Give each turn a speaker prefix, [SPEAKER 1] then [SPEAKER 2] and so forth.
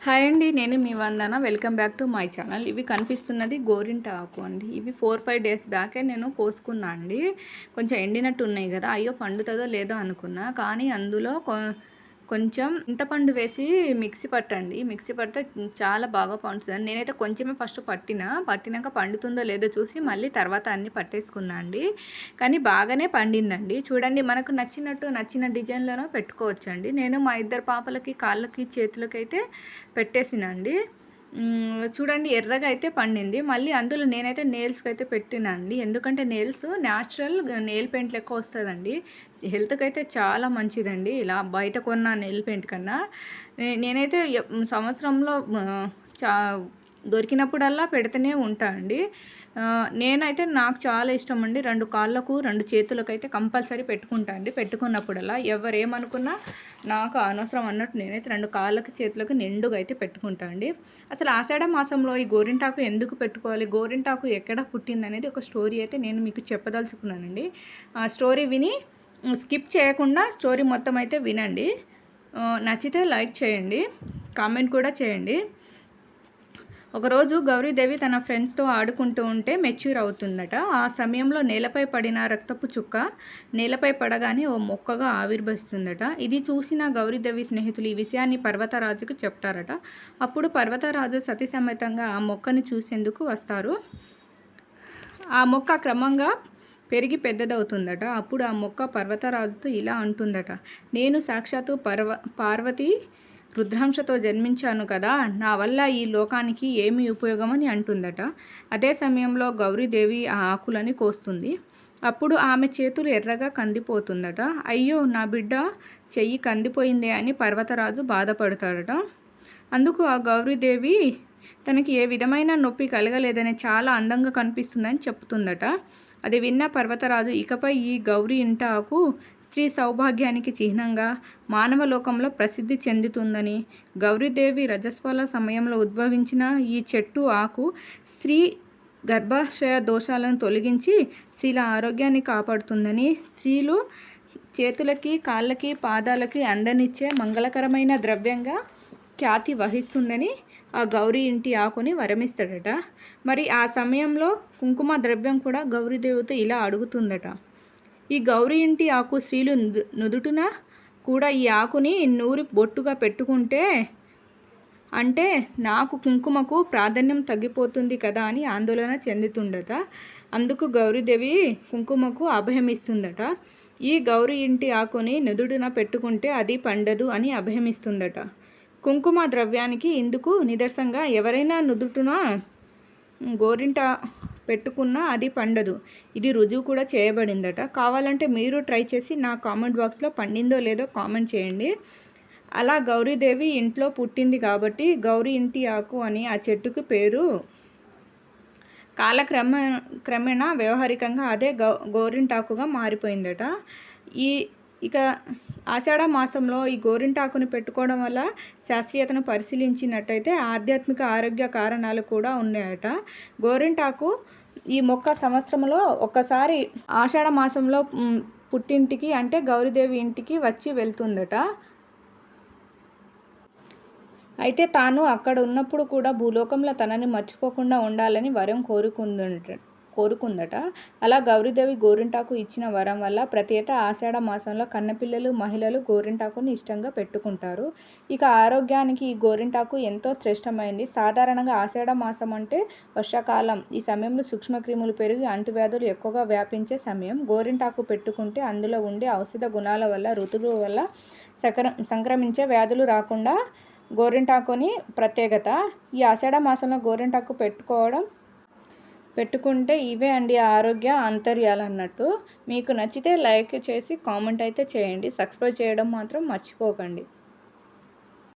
[SPEAKER 1] Hi అండి, నేను మీ Vandana. Welcome back to my channel. ఇవి కనిపిస్తున్నది గోరింట ఆకు అండి. ఇవి 4-5 డేస్ బ్యాకే నేను కోసుకున్నా అండి. కొంచెం ఎండినట్టు ఉన్నాయి కదా, అయ్యో పండుతుందో లేదో అనుకున్నా. కానీ అందులో కొంచెం చింతపండు వేసి మిక్సీ పట్టండి. మిక్సీ పడితే చాలా బాగా పండుతుంది. నేనైతే కొంచెమే ఫస్ట్ పట్టినాక పండుతుందో లేదో చూసి మళ్ళీ తర్వాత అన్నీ పట్టేసుకున్నా అండి. కానీ బాగానే పండిందండి. చూడండి, మనకు నచ్చిన డిజైన్లోనో పెట్టుకోవచ్చండి. నేను మా ఇద్దరు పాపలకి కాళ్ళకి చేతులకి అయితే పెట్టేసినండి. చూడండి, ఎర్రగా అయితే పండింది. మళ్ళీ అందులో నేనైతే నెయిల్స్కి అయితే పెట్టినా అండి. ఎందుకంటే నెయిల్స్ న్యాచురల్ నెయిల్ పెయింట్ లెక్క వస్తుందండి. హెల్త్కి అయితే చాలా మంచిదండి. ఇలా బయట కొన్న నెయిల్ పెయింట్ కన్నా నేనైతే సంవత్సరంలో చా దొరికినప్పుడల్లా పెడుతూనే ఉంటా అండి. నేనైతే నాకు చాలా ఇష్టం అండి. 2 కాళ్ళకు 2 చేతులకు అయితే కంపల్సరీ పెట్టుకుంటా అండి. పెట్టుకున్నప్పుడల్లా ఎవరేమనుకున్నా నాకు అనవసరం అన్నట్టు నేనైతే 2 కాళ్ళకి చేతులకు నిండుగా అయితే పెట్టుకుంటా అండి. అసలు ఆషాఢ మాసంలో ఈ గోరింటాకు ఎందుకు పెట్టుకోవాలి, గోరింటాకు ఎక్కడ పుట్టింది అనేది ఒక స్టోరీ అయితే నేను మీకు చెప్పదలుచుకున్నానండి. ఆ స్టోరీ విని స్కిప్ చేయకుండా స్టోరీ మొత్తం అయితే వినండి. నచ్చితే లైక్ చేయండి, కామెంట్ కూడా చేయండి. ఒకరోజు గౌరీదేవి తన ఫ్రెండ్స్తో ఆడుకుంటూ ఉంటే మెచ్యూర్ అవుతుందట. ఆ సమయంలో నేలపై పడిన రక్తపు చుక్క నేలపై పడగానే ఓ మొక్కగా ఆవిర్భవిస్తుందట. ఇది చూసిన గౌరీదేవి స్నేహితులు ఈ విషయాన్ని పర్వతరాజుకు చెప్తారట. అప్పుడు పర్వతరాజు సతీ సమేతంగా ఆ మొక్కని చూసేందుకు వస్తారు. ఆ మొక్క క్రమంగా పెరిగి పెద్దదవుతుందట. అప్పుడు ఆ మొక్క పర్వతరాజుతో ఇలా అంటుందట: నేను సాక్షాత్తు పార్వతి రుద్రాంశతో జన్మించాను కదా, నా వల్ల ఈ లోకానికి ఏమి ఉపయోగమని అంటుందట. అదే సమయంలో గౌరీదేవి ఆ ఆకులని కోస్తుంది. అప్పుడు ఆమె చేతులు ఎర్రగా కందిపోతుందట. అయ్యో, నా బిడ్డ చెయ్యి కందిపోయిందే అని పర్వతరాజు బాధపడతాడట. అందుకు ఆ గౌరీదేవి తనకి ఏ విధమైన నొప్పి కలగలేదని చాలా అందంగా కనిపిస్తుందని చెప్తుందట. అది విన్న పర్వతరాజు ఇకపై ఈ గౌరీ ఇంట ఆకు స్త్రీ సౌభాగ్యానికి చిహ్నంగా మానవలోకంలో ప్రసిద్ధి చెందుతుందని, గౌరీదేవి రజస్వల సమయంలో ఉద్భవించిన ఈ చెట్టు ఆకు స్త్రీ గర్భాశయ దోషాలను తొలగించి స్త్రీల ఆరోగ్యాన్ని కాపాడుతుందని, స్త్రీలు చేతులకి కాళ్ళకి పాదాలకి అందనిచ్చే మంగళకరమైన ద్రవ్యంగా ఖ్యాతి వహిస్తుందని ఆ గౌరీ ఇంటి ఆకుని వరమిస్తాడట. మరి ఆ సమయంలో కుంకుమ ద్రవ్యం కూడా గౌరీదేవితో ఇలా అడుగుతుందట: ఈ గౌరీ ఇంటి ఆకు స్త్రీలు నుదుటున కూడా ఈ ఆకుని నూరి బొట్టుగా పెట్టుకుంటే అంటే నాకు కుంకుమకు ప్రాధాన్యం తగ్గిపోతుంది కదా అని ఆందోళన చెందుతుందట. అందుకు గౌరీదేవి కుంకుమకు అభయమిస్తుందట. ఈ గౌరీ ఇంటి ఆకుని నుదుడున పెట్టుకుంటే అది పండదు అని అభయమిస్తుందట. కుంకుమ ద్రవ్యానికి ఇందుకు నిదర్శనంగా ఎవరైనా నుదుటున గోరింట పెట్టుకున్నా అది పండదు. ఇది రుజువు కూడా చేయబడిందట. కావాలంటే మీరు ట్రై చేసి నా కామెంట్ బాక్స్లో పండిందో లేదో కామెంట్ చేయండి. అలా గౌరీదేవి ఇంట్లో పుట్టింది కాబట్టి గౌరీ ఇంటి ఆకు అని ఆ చెట్టుకు పేరు. కాలక్రమేణా వ్యవహారికంగా అదే గోరింటాకుగా మారిపోయిందట. ఇక ఆషాఢ మాసంలో ఈ గోరింటాకుని పెట్టుకోవడం వల్ల శాస్త్రీయతను పరిశీలించినట్టయితే ఆధ్యాత్మిక ఆరోగ్య కారణాలు కూడా ఉన్నాయట. గోరింటాకు ఈ మొక్క సంవత్సరంలో ఒక్కసారి ఆషాఢ మాసంలో పుట్టింటికి అంటే గౌరీదేవి ఇంటికి వచ్చి వెళ్తుందట. అయితే తాను అక్కడ ఉన్నప్పుడు కూడా భూలోకంలో తనని మర్చిపోకుండా ఉండాలని వరం కోరుకుందట. అలా గౌరీదేవి గోరింటాకు ఇచ్చిన వరం వల్ల ప్రతి ఏటా ఆషాఢ మాసంలో కన్నపిల్లలు మహిళలు గోరింటాకుని ఇష్టంగా పెట్టుకుంటారు. ఇక ఆరోగ్యానికి ఈ గోరింటాకు ఎంతో శ్రేష్టమైంది. సాధారణంగా ఆషాఢ మాసం అంటే వర్షాకాలం. ఈ సమయంలో సూక్ష్మక్రిములు పెరిగి అంటువ్యాధులు ఎక్కువగా వ్యాపించే సమయం. గోరింటాకు పెట్టుకుంటే అందులో ఉండే ఔషధ గుణాల వల్ల ఋతువుల వల్ల సంక్రమించే వ్యాధులు రాకుండా గోరింటాకుని ప్రత్యేకత. ఈ ఆషాఢ మాసంలో గోరింటాకు పెట్టుకుంటే ఇవే అండి ఆరోగ్య అంతర్యాలు అన్నట్టు. మీకు నచ్చితే లైక్ చేసి కామెంట్ అయితే చేయండి. సబ్స్క్రైబ్ చేయడం మాత్రం మర్చిపోకండి.